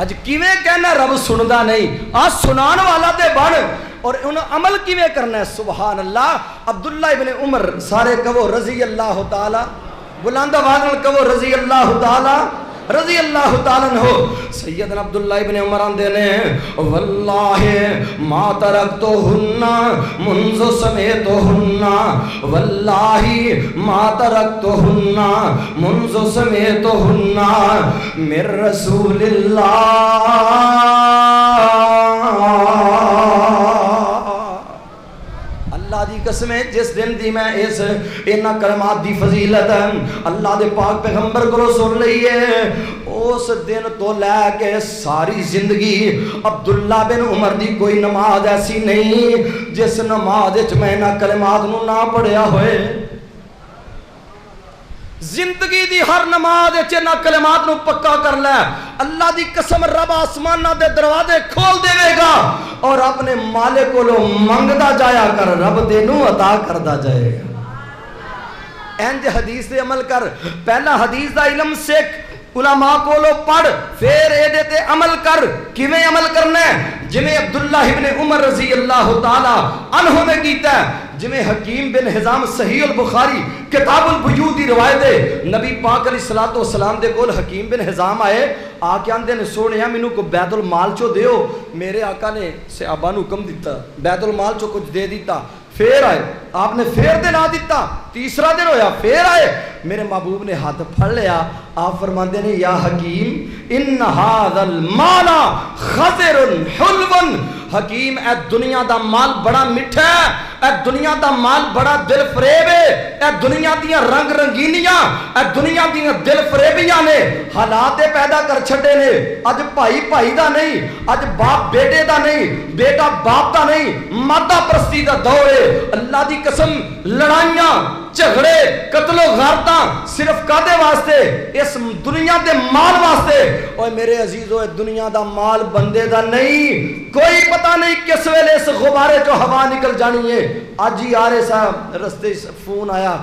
اج کیویں کہنا رب سندا نہیں، سنان والا تے بن، اور انہوں عمل کیویں کرنا ہے؟ سبحان اللہ۔ عبداللہ ابن عمر سارے کہو رضی اللہ تعالی، بلند آواز نال کہو رضی اللہ تعالی رضی اللہ تعالیٰ عنہ۔ سیدنا عبداللہ ابن عمر آندے نے واللہ ما ترکتہن منذ سمیتہن، واللہ ما ترکتہن منذ سمیتہن من رسول اللہ۔ اللہ دی قسم ہے جس دن دی میں اینا کلمات دی فضیلت اللہ دے پاک پیغمبر کو سن لئیے، اس دن تو لے کے ساری زندگی عبداللہ بن عمر دی کوئی نماز ایسی نہیں جس نماز میں اینا کلمات نو نہ پڑھیا ہوئے۔ زندگی دی ہر نماز نہ کلمات نو پکا کر لے، اللہ دی قسم رب آسمانہ دے دروازے کھول دے گا، اور اپنے مالک کو لو منگدا جایا کر رب تینو عطا کردا جائے گا۔ انج حدیث دے عمل کر، پہلا حدیث دا علم سکھ، علماء کو لو پڑھ، پھر ایدے تے عمل کر۔ کیویں عمل کرنا ہے؟ جنہیں عبداللہ ابن عمر رضی اللہ تعالی عنہ نے کیتا ہے، جنہیں حکیم بن حزام صحیح البخاری کتاب البیوع دی روایت ہے، نبی پاک علیہ السلام دے کول حکیم بن حزام آئے، آکے آندے نے سونیا مینوں کو بیت المال چو دیو۔ میرے آقا نے صحابہ نو حکم دیتا، بیت المال چو کچھ دے دیتا، پھر آئے، آپ نے پھر دے نہ دیتا، تیسرا دن ہویا پھر آئے، میرے محبوب نے ہاتھ پھڑ لیا، آپ فرماندے نے یا حکیم ان ھذا المال خضر حلو، حکیم اے دنیا دا مال بڑا مٹھا ہے، اے دنیا دا مال بڑا دل فریب ہے، اے دنیا دیاں رنگ رنگینیاں، اے دنیا دیاں دل فریبیاں نے حالات پیدا کر چھٹے نے۔ اج بھائی بھائی دا نہیں، اج باپ بیٹے دا نہیں، بیٹا باپ دا نہیں، مادہ پرستی دا دور ہے۔ اللہ دی قسم لڑائیاں جھگڑے قتل و غارتاں صرف کادے واسطے؟ اس دنیا دے مال واسطے۔ اوے میرے عزیزو دنیا دا مال بندے دا نہیں، کوئی پتہ نہیں کس ویلے اس غبارے جو ہوا نکل جانی ہے۔ آج ہی آ رہے صاحب رستے فون آیا،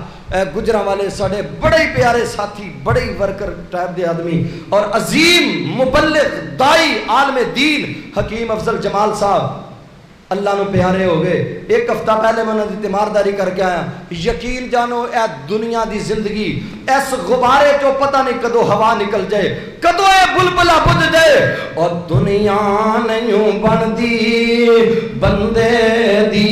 گجرہ والے ساڑھے بڑے پیارے ساتھی، بڑے ورکر ٹائپ دے آدمی اور عظیم مبلغ دائی عالم دین حکیم افضل جمال صاحب، اللہ نو پیارے ہو گئے. ایک ہفتہ پہلے میں انہوں دی تیمارداری کر کے آیا. یقین جانو اے دنیا دی زندگی اس غبارے چو پتہ نہیں کدو ہوا نکل جائے, کدو اے بلبلا بجھ جائے. اور دنیا نہیں بن دی بندے دی.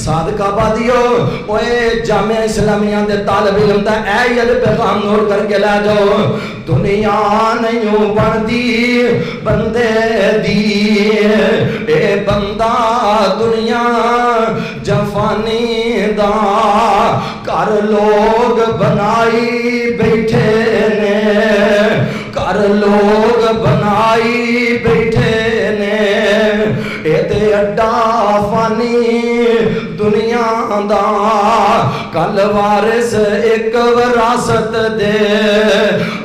صادق آبادیو اوے جامعہ اسلامیہ دے طالب علم دا اے یہ پیغام نوٹ کر کے لے جاؤ. دنیا نہیں بن دی بندے دی, اے بندہ دنیا جفانی دا کر لوگ بنائی بیٹھے نے, کر لوگ بنائی بیٹھے نے. اے تے اڈا فانی دنیا دا کل وارث ایک وراثت دے,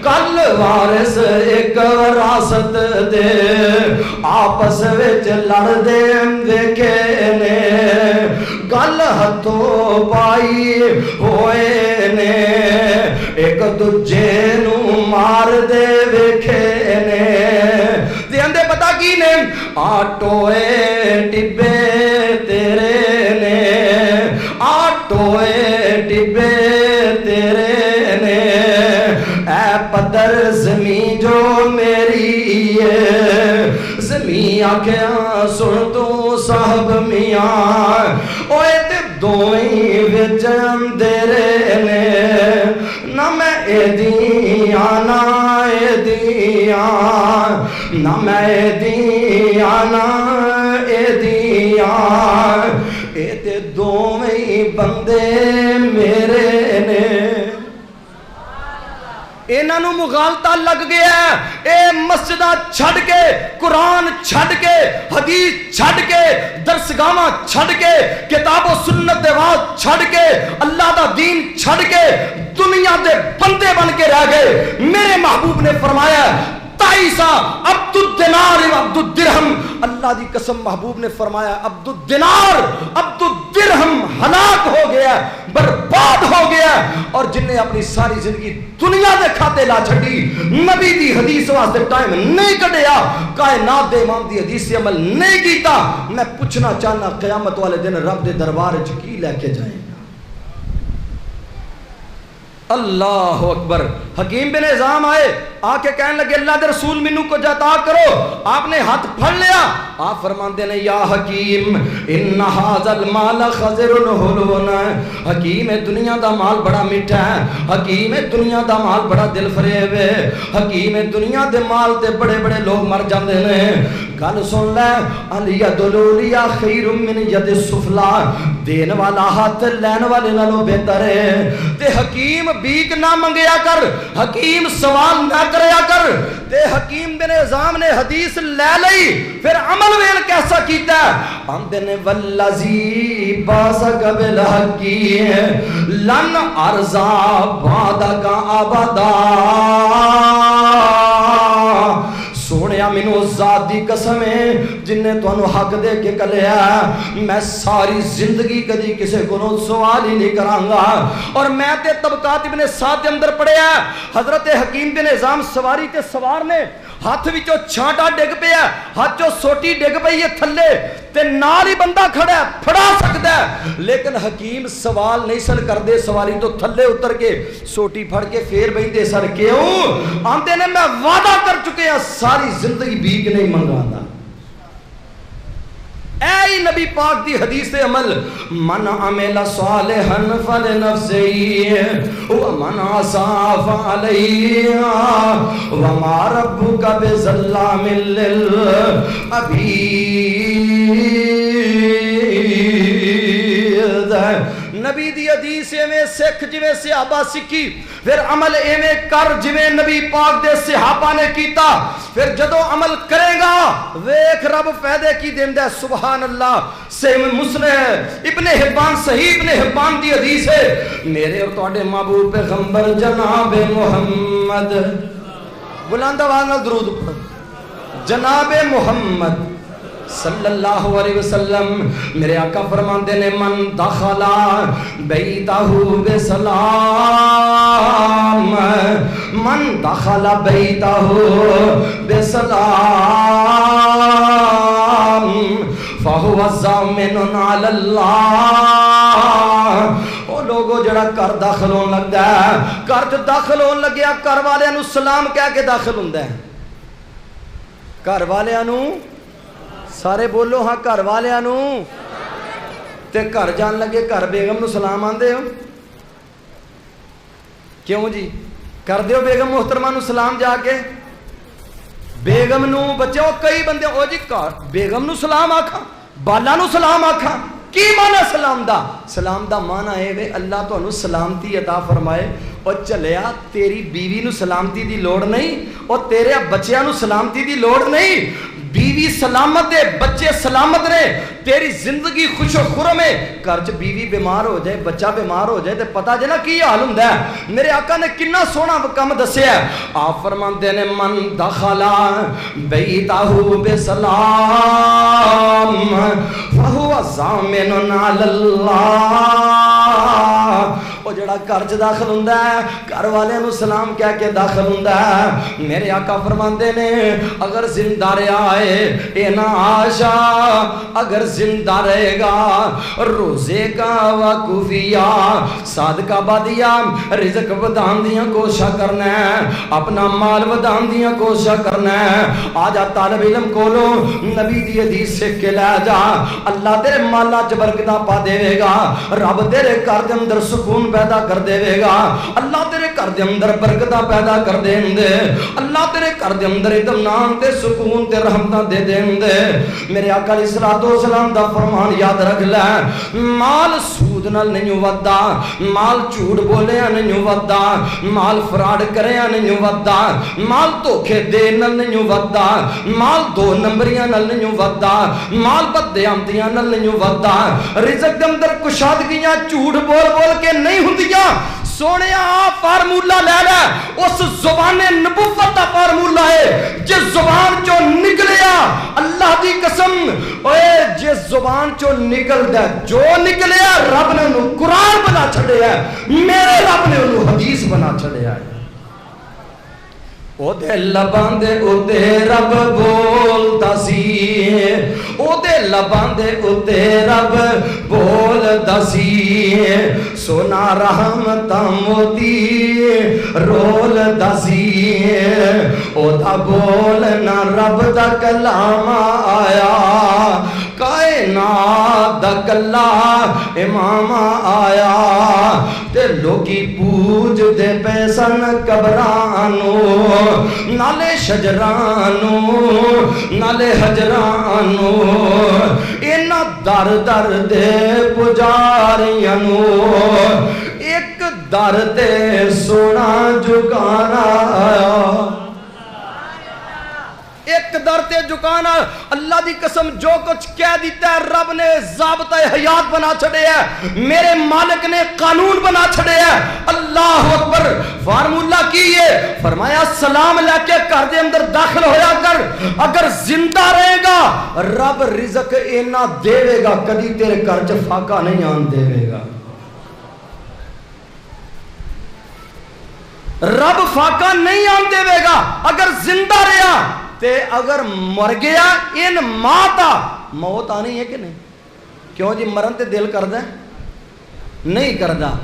کل وارث ایک وراثت دے. آپس وچ لڑ دے ویکھے نے, گل ہتھوں پائی ہوئے نے, ایک دوجے نو مار دے ویکھے نے. تے اندے پتہ کی نے آٹوئے ٹبے تیرے نے, آٹوئے ٹبے تیرے نے. اے پدر زمین جو میری ہے, زمین آکھیاں سن تو صاحب میاں. اوے تے دوئیں وچ اندھیرے نے, نہ میں اے دیاں نہ اے دیاں, نہ میں اے دیاں نہ اے دیاں. اے تے دوئیں بندے میرے نے. انہاں نو مغالطہ لگ گیا ہے. اے مسجدہ چھڑ کے, قرآن چھڑ کے, حدیث چھڑ کے, درسگاہاں چھڑ کے, کتاب و سنت دے واز چھڑ کے, اللہ دا دین چھڑ کے دنیا دے بندے بن کے رہ گئے. میرے محبوب نے فرمایا تائیسا عبد الدینار و عبد الدرہم. اللہ دی قسم محبوب نے فرمایا عبد الدینار عبد الدرہم ہلاک ہو گیا, برباد ہو گیا. اور جن نے اپنی ساری زندگی دنیا دے کھاتے لا چھڑی, نبی دی حدیث واسطے ٹائم نہیں کڈیا, کائنات دے امام دی حدیث سے عمل نہیں کیتا. میں پوچھنا چاہنا قیامت والے دن رب دے دربار وچ کی لے کے جائیں؟ اللہ اکبر. حکیم بن نظام آئے, آ کے کہنے لگے اللہ دے رسول منو کو جاتا کرو. آپ نے ہاتھ پھڑ لیا. آپ فرماندے نے یا حکیم ان ھذا المال خضر حلون. حکیم دنیا دا مال بڑا میٹھا ہے, حکیم دنیا دا مال بڑا دل فریب ہے, حکیم دنیا دے مال تے بڑے بڑے لوگ مر جاندے نے. گل سن لے, الید العلیا خیر من ید السفلی. دین والا ہاتھ لین والے نالوں بہتر ہے. تے حکیم بھیک نہ منگیا کر, حکیم سوال نہ کریا کر. تے حکیم بن نظام نے حدیث لے لئی, پھر عمل ویل کیسا کیتا ہے. آندے نے والذی باسک بالحقی لن ارضا بعدک ابدا. سونیا مینوں ذات دی قسم ہے جن نے تانوں حق دے کے کلیا, میں ساری زندگی کدی کسے کو سوال ہی نہیں کراں گا. اور میں تے طبقات ابن سعد دے اندر پڑھیا حضرت حکیم بن نظام سواری تے سوار نے ہاتھ وچوں چھانٹا ڈگ پیا, ہاتھ چوں سوٹی ڈگ پئی ہے تھلے, تے نال ہی بندہ کھڑا ہے پھڑا سکتا ہے. لیکن حکیم سوال نہیں سن کردے, سواری تو تھلے اتر کے سوٹی پھڑ کے پھر بیندے سر. کیوں؟ آندے نے میں وعدہ کر چکے ہیں ساری زندگی بھیک نہیں منگانا. اے نبی پاک دی حدیث عمل, من عمل صالحا فلنفسه ومن اساء فعليها وما ربك بظلام للعبيد. نبی دی حدیث میں سکھ جویں صحابہ سکھی, پھر عمل ایویں کر جویں نبی پاک دے صحابہ نے کیتا. پھر جدو عمل کرے گا ویکھ رب فائدے کی دیندا ہے. سبحان اللہ. صحیح مسلم ابن حبان, صحیح ابن حبان دی حدیث ہے, میرے اور تواڈے محبوب پیغمبر جناب محمد, بلند آواز نال درود پڑھو, جناب محمد صلی اللہ علیہ وسلم میرے آقا فرماندے نے من دخلا بیتہ بسلام, من دخلا بیتہ بسلام فَهُوَ ضَامِنٌ عَلَى اللَّهِ او لوگو جڑا کر داخل ہون لگدا ہے کر جو داخل ہون لگیا کر والے نو سلام کہہ کے داخل ہوندا ہے کر والے نو سارے بولو ہاں کر والے نو تے گھر جان لگے گھر بیگم نو سلام آندے ہو کیوں جی کر دیو بیگم محترمہ نو سلام جا کے بیگم نو بچے ہو کئی بندے او جی بیگم نو سلام آکھا بالا نو سلام آکھا کی معنی سلام دا معنی ہے وے اللہ تو انو سلامتی عطا فرمائے اور چلیا تیری بیوی نو سلامتی دی لوڑ نہیں اور تیرے بچیاں نو سلامتی دی لوڑ نہیں بیوی سلامت ہے بچے سلامت رہے تیری زندگی خوش و خرم ہے کرچ بیوی بیمار ہو جائے بچہ بیمار ہو جائے تے پتہ جنا کی حال ہوندا ہے میرے آقا نے کتنا سونا کم دسیا ہے آپ فرماندے نے من دخلا بیتہ بسلام فہو ضامن علی اللہ وہ جڑا گھر داخل ہوندا ہے گھر والے نو سلام کہہ کے داخل ہوندا ہے میرے آقا فرماندے نے اگر زندہ رہا ہے اے نا آشا اگر زندہ رہے گا روزے کا وقفیہ صادقہ بادیا رزق ودان دیاں کوشش کرنا ہے اپنا مال ودان دیاں کوشش کرنا ہے آجا طالب علم کولو نبی دی حدیث سے کے لے جا اللہ تیرے مالا چ برکتاں پا دے گا رب تیرے گھر دے اندر سکون پیدا کر دے گا اللہ تیرے گھر دے اندر برکتاں پیدا کر دے اللہ تیرے گھر دے اندر اطمینان تے سکون تے رحمتاں دے دے میرے آقا علیہ الصلوۃ والسلام دا فرمان یاد رکھ لے مال سود نال نہیں ودا مال جھوٹ بولیا نہیں ودا مال فراڈ کریا نہیں ودا مال دھوکے دے نال نہیں ودا مال دو نمبریاں نال نہیں ودا مال بدیامتیاں نال نہیں ودا رزق دے اندر کشادگیاں جھوٹ بول بول کے نہیں ہوندیاں سونے فارمولا لے لے اس زبان نبوت دا فارمولا ہے جس زبان چو نکلیا اللہ دی قسم اوے جس زبان چو نکل دے جو نکلیا رب نے انہوں قرآن بنا چھڑے ہے میرے رب نے انہوں حدیث بنا چھڑے ہے او دے لبان دے او دے رب بولتا سی او دے لبان دے او دے رب بولتا سی سونا رحمتا موتی رول دا سی او دا بولنا رب دا کلام آیا کائنات دا کلا امام آیا تے لوگی پوج دے پیسن قبرانو نالے شجرانو نالے حجرانو اینا در در دے پجاریانو ایک در تے سونا جھکانا آیا ایک در تے جھکانا اللہ دی قسم جو کچھ کہہ دیتا ہے رب نے ضابطہ حیات بنا چھڑے ہے میرے مالک نے قانون بنا چھڑے ہے اللہ اکبر فارمولا کی ہے فرمایا سلام لے کے گھر دے اندر داخل ہویا کر اگر زندہ رہے گا رب رزق اینا دے گا کدی تیرے گھر چ فاقہ نہیں آن دے گا رب فاقہ نہیں آن دے گا اگر زندہ رہا تے اگر مر گیا ان ماتا موت آنی ہے کہ نہیں کیوں جی مرن تے دل کردہ نہیں کردہ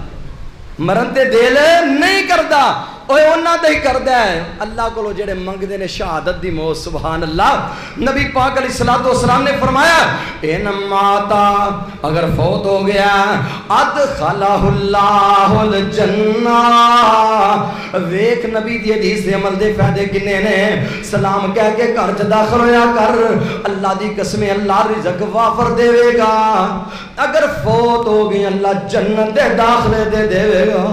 مرن تے دل نہیں کردہ اوہ انہاں دے ہی کردہ ہے اللہ کو لو جڑے منگ دینے شہادت دی موت سبحان اللہ نبی پاک علیہ السلام نے فرمایا ان ماتا اگر فوت ہو گیا ادخلہ اللہ الجنہ ویک نبی دی حدیث دے عمل دے فائدے کنے نے سلام کہہ کے گھر چ داخل ہویا کر اللہ دی قسم اللہ رزق وافر دے گا اگر فوت ہو گئی اللہ جنت دے داخلے دے گا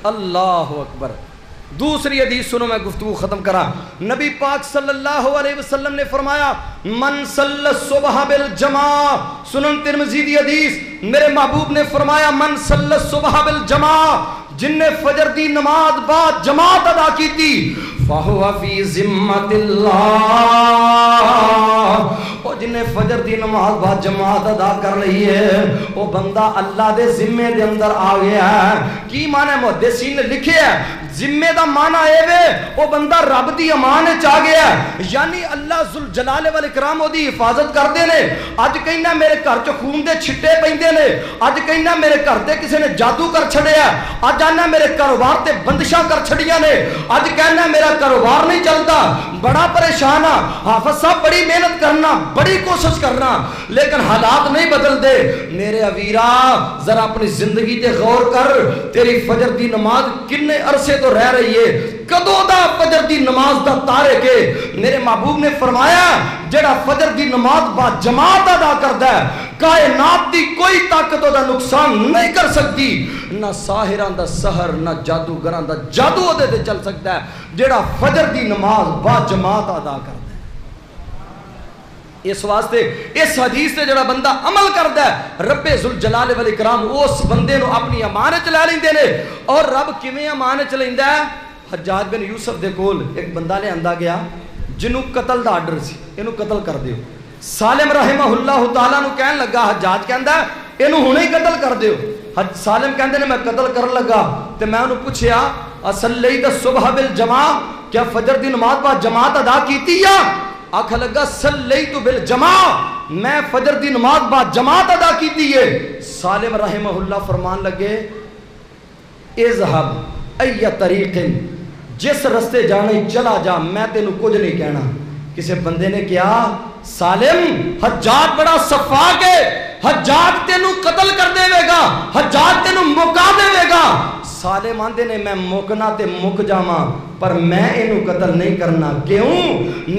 اللہ اکبر دوسری حدیث سنو میں گفتگو ختم کرا نبی پاک صلی اللہ علیہ وسلم نے فرمایا من صلی الصبح بالجماع سنن ترمذی دی حدیث میرے محبوب نے فرمایا من صلی الصبح بالجماع جن نے فجر دی نماز بعد جماعت ادا کی تھی فَهُوَ فِي ذِمَّةِ اللَّهِ اور جن نے فجر دی نماز بعد جماعت ادا کر رہی ہے وہ بندہ اللہ دے ذمے دے اندر آ گیا ہے کی معنی محدثین نے لکھے ہے ذمے دا معنی اے وے او بندہ رب دی امان وچ آ گیا ہے، یعنی اللہ ذل جلال والاکرام او دی حفاظت کردے نے۔ اج کہنا میرے گھر چ خون دے چھٹے پیندے نے، اج کہنا میرے گھر تے کسے نے جادو کر چھڑیا، اج آنا میرے کاروبار تے بندشاں کر چھڑیاں نے، اج کہنا میرا کاروبار نہیں چلتا، بڑا پریشان ہاں، حافظ صاحب بڑی محنت کرنا، بڑی کوشش کرنا، لیکن حالات نہیں بدل دے۔ میرے اویرا ذرا اپنی زندگی تے غور کر، تیری فجر دی نماز کنے عرصے تو رہ رہی ہے، کدوں دا فجر دی نماز دا تارے کے؟ میرے محبوب نے فرمایا جڑا فجر دی نماز با جماعت ادا کردا ہے، کائنات دی کوئی طاقت دا نقصان نہیں کر سکتی، نہ ساحراں دا سحر، نہ جادوگراں دا جادو دے تے چل سکتا ہے، جڑا فجر دی نماز با جماعت ادا کردا ہے۔ اس واسطے اس حدیث سے جڑا بندہ عمل کردا ہے، رب ذوالجلال والاکرام اس بندے نو اپنی امان وچ لے لیندے نے۔ اور رب کیویں امان وچ لیندا ہے؟ حجاج بن یوسف دے کول ایک بندہ لے آندا گیا جنوں قتل دا آرڈر سی، اینو قتل کر دیو۔ سالم رحمہ اللہ تعالیٰ نو کہن لگا، حجاج کہندا اینو ہنے ہی قتل کر دیو۔ سالم کہندے نے میں قتل کرن لگا تے میں انہوں پوچھیا اصلیت الصبح بالجماع، کیا فجر دی نماز با جماعت ادا کیتی یا؟ آکھ لگا صلیت بالجماع، میں فجر دی نماز با جماعت ادا کیتی ہے۔ سالم رحمہ اللہ فرمان لگے اذهب ای طریق، جس رستے جانے چلا جا، میں تینوں کچھ نہیں کہنا۔ کسی بندے نے کیا سالم حجاج بڑا صفاق ہے، حجاج تینوں قتل کر دے گا، حجاج تینوں مکا دے گا۔ سالم آندے نے میں مکنا تے مک جاواں پر میں اینو قتل نہیں کرنا، کیوں؟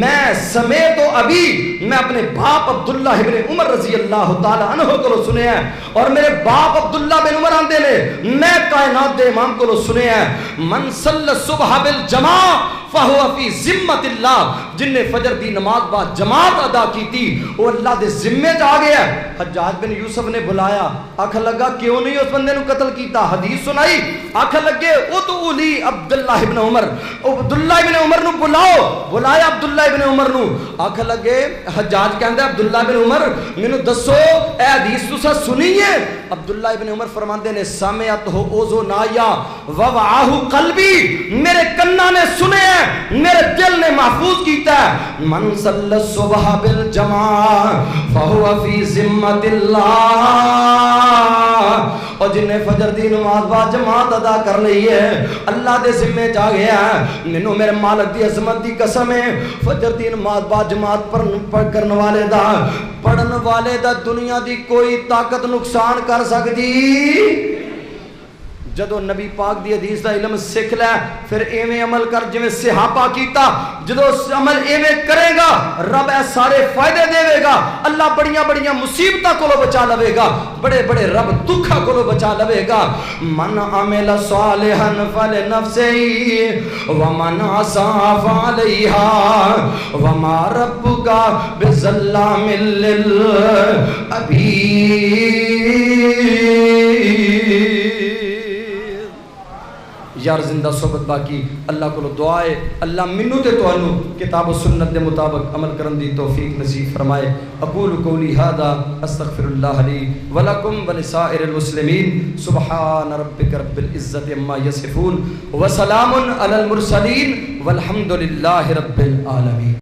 میں سمیت و ابھی، میں اپنے باپ عبداللہ ابن عمر رضی اللہ تعالیٰ عنہ کو سنے ہیں، اور میرے باپ عبداللہ بن عمر آندے نے میں کائنات دے امام کو سنے ہیں، من صلی الصبح بالجماع فہو فی ذمت اللہ، جن نے فجر دی نماز با جماعت ادا کی تھی وہ اللہ دے ذمے جا گیا۔ حجاج بن یوسف نے بلایا، آکھ لگا کیوں نہیں اس بندے نو قتل کیتا؟ حدیث سنائی، آکھ لگے ادعو لی عبداللہ ابن عمر، عبداللہ ابن عمر نو بلاؤ، بلایا عبداللہ ابن عمر نو۔ آکھ لگے حجاج کہندا عبداللہ ابن عمر مینوں دسو اے حدیث تساں سنی ہے؟ عبداللہ ابن عمر فرماندے نے سمعت ہو اذنایا ووعاہ قلبی، میرے کنا نے سنے ہیں، میرے دل نے محفوظ کیتا ہے۔ من صلی الصبح بالجماع فہو فی ذمت اللہ، اور جن نے فجر دی نماز با جماعت ادا کر لئی ہے اللہ دے ذمے جا گیا ہے۔ مینوں میرے مالک دی عظمت دی قسم ہے، فجر دی نماز با جماعت پڑھ کرن والے دا، پڑھن والے دا دنیا دی کوئی طاقت نقصان کر سکتی؟ جدو نبی پاک دی حدیث دا علم سکھ لے پھر ایویں عمل کر جویں صحابہ کیتا، جدو عمل ایویں کرے گا رب اے سارے فائدے دے گا، اللہ بڑیاں بڑیاں مصیبتاں کو بچا لوے گا، بڑے بڑے رب دکھا کو بچا لوے گا۔ من عمل صالحا فلنفسه ومن اساء فعليها وما ربك بظلام للعبيد۔ یار زندہ صحبت باقی اللہ کو دعائے اللہ منو تے توانو کتاب و سنت دے مطابق عمل کرن دی توفیق نصیب فرمائے۔ اقول قولی ھذا استغفر اللہ لی ولکم ولسائر المسلمین، سبحان ربک رب العزت عما یصفون وسلام علی المرسلین والحمد للہ رب العالمین۔